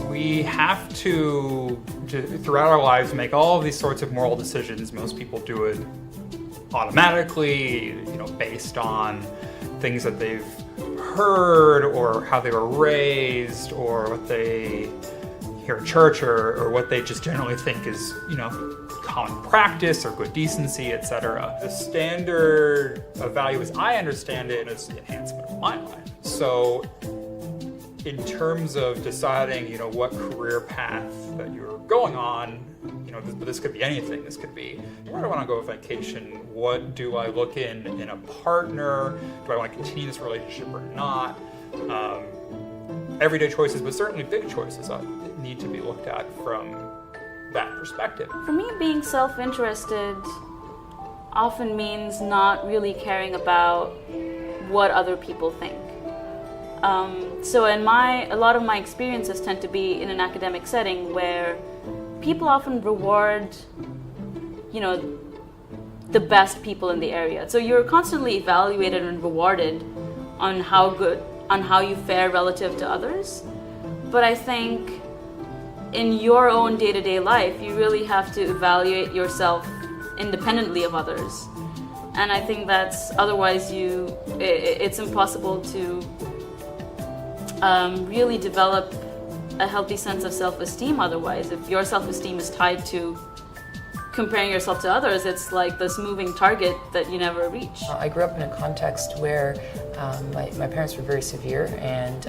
We have to, throughout our lives, make all of these sorts of moral decisions. Most people do it automatically, based on things that they've heard or how they were raised or what they hear at church or what they just generally think is, common practice or good decency, etc. The standard of value, as I understand it, is the enhancement of my life. So in terms of deciding, what career path that you're going on, this could be anything. This could be, where do I want to go on vacation? What do I look in a partner? Do I want to continue this relationship or not? Everyday choices, but certainly big choices need to be looked at from that perspective. For me, being self-interested often means not really caring about what other people think. So a lot of my experiences tend to be in an academic setting where people often reward, the best people in the area. So you're constantly evaluated and rewarded on how you fare relative to others. But I think in your own day-to-day life, you really have to evaluate yourself independently of others. And I think that's, otherwise it's impossible to really develop a healthy sense of self-esteem otherwise. If your self-esteem is tied to comparing yourself to others, it's like this moving target that you never reach. I grew up in a context where my parents were very severe and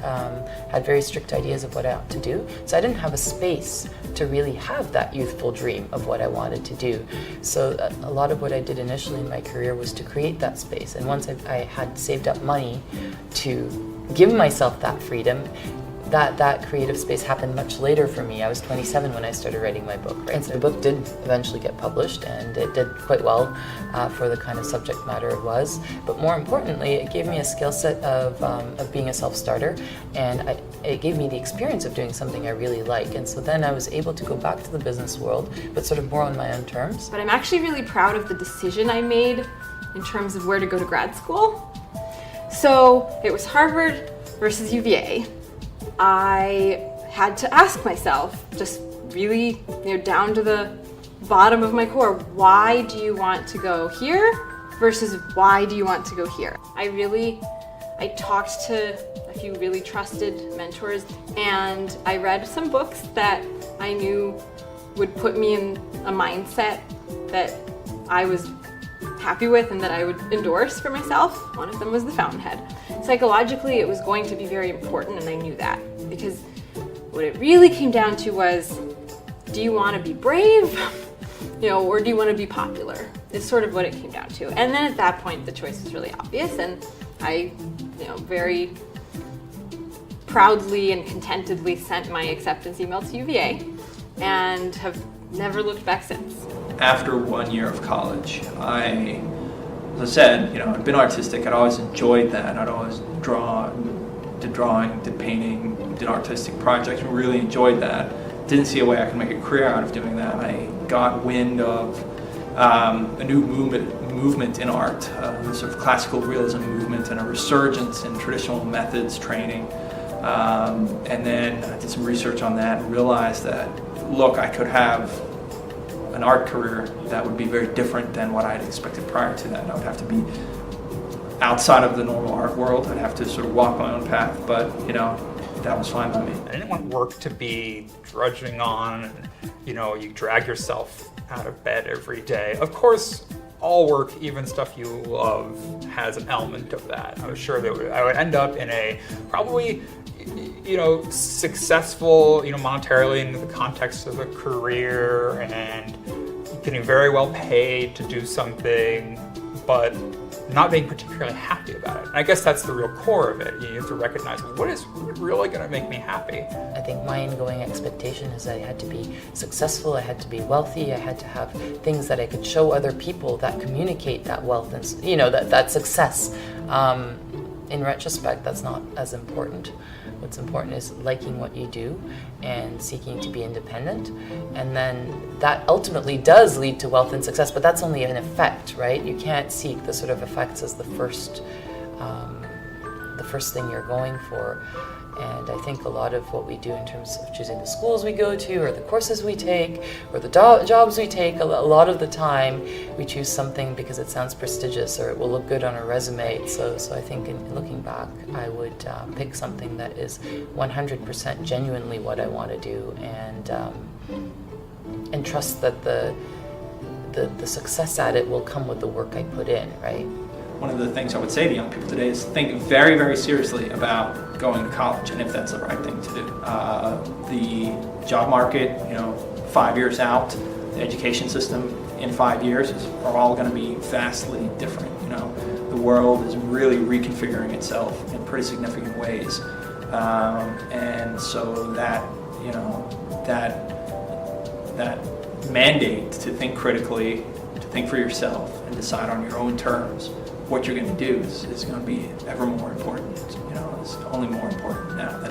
had very strict ideas of what I ought to do. So I didn't have a space to really have that youthful dream of what I wanted to do. So a lot of what I did initially in my career was to create that space. And once I had saved up money to give myself that freedom, that creative space happened much later for me. I was 27 when I started writing my book. And so the book did eventually get published, and it did quite well for the kind of subject matter it was. But more importantly, it gave me a skill set of being a self-starter, and it gave me the experience of doing something I really like. And so then I was able to go back to the business world, but sort of more on my own terms. But I'm actually really proud of the decision I made in terms of where to go to grad school. So it was Harvard versus UVA. I had to ask myself, just really, down to the bottom of my core, why do you want to go here versus why do you want to go here? I talked to a few really trusted mentors, and I read some books that I knew would put me in a mindset that I was happy with and that I would endorse for myself. One of them was The Fountainhead. Psychologically, it was going to be very important, and I knew that, because what it really came down to was, do you want to be brave, or do you want to be popular? Is sort of what it came down to. And then at that point, the choice was really obvious, and I, very proudly and contentedly sent my acceptance email to UVA, and have never looked back since. After 1 year of college, as I said, I'd been artistic. I'd always enjoyed that. I'd always did drawing, did painting, did artistic projects, and really enjoyed that. Didn't see a way I could make a career out of doing that. I got wind of a new movement in art, the sort of classical realism movement, and a resurgence in traditional methods training. And then I did some research on that and realized that, look, I could have an art career that would be very different than what I had expected prior to that. I would have to be outside of the normal art world. I'd have to sort of walk my own path, but that was fine by me. I didn't want work to be drudging on, you drag yourself out of bed every day. Of course, all work, even stuff you love, has an element of that. I was sure that I would end up in a probably successful, monetarily in the context of a career and getting very well paid to do something, but not being particularly happy about it. And I guess that's the real core of it. You have to recognize what is really going to make me happy. I think my ingoing expectation is that I had to be successful, I had to be wealthy, I had to have things that I could show other people that communicate that wealth and that success. In retrospect, that's not as important. What's important is liking what you do and seeking to be independent. And then that ultimately does lead to wealth and success, but that's only an effect, right? You can't seek the sort of effects as the first thing you're going for. And I think a lot of what we do in terms of choosing the schools we go to, or the courses we take, or the jobs we take, a lot of the time we choose something because it sounds prestigious or it will look good on a resume. So I think in looking back, I would pick something that is 100% genuinely what I want to do, and trust that the success at it will come with the work I put in, right? One of the things I would say to young people today is think very, very seriously about going to college and if that's the right thing to do. The job market, 5 years out, the education system in 5 years are all going to be vastly different. The world is really reconfiguring itself in pretty significant ways, and so that that mandate to think critically, to think for yourself, and decide on your own terms what you're going to do is going to be ever more important. It's only more important now than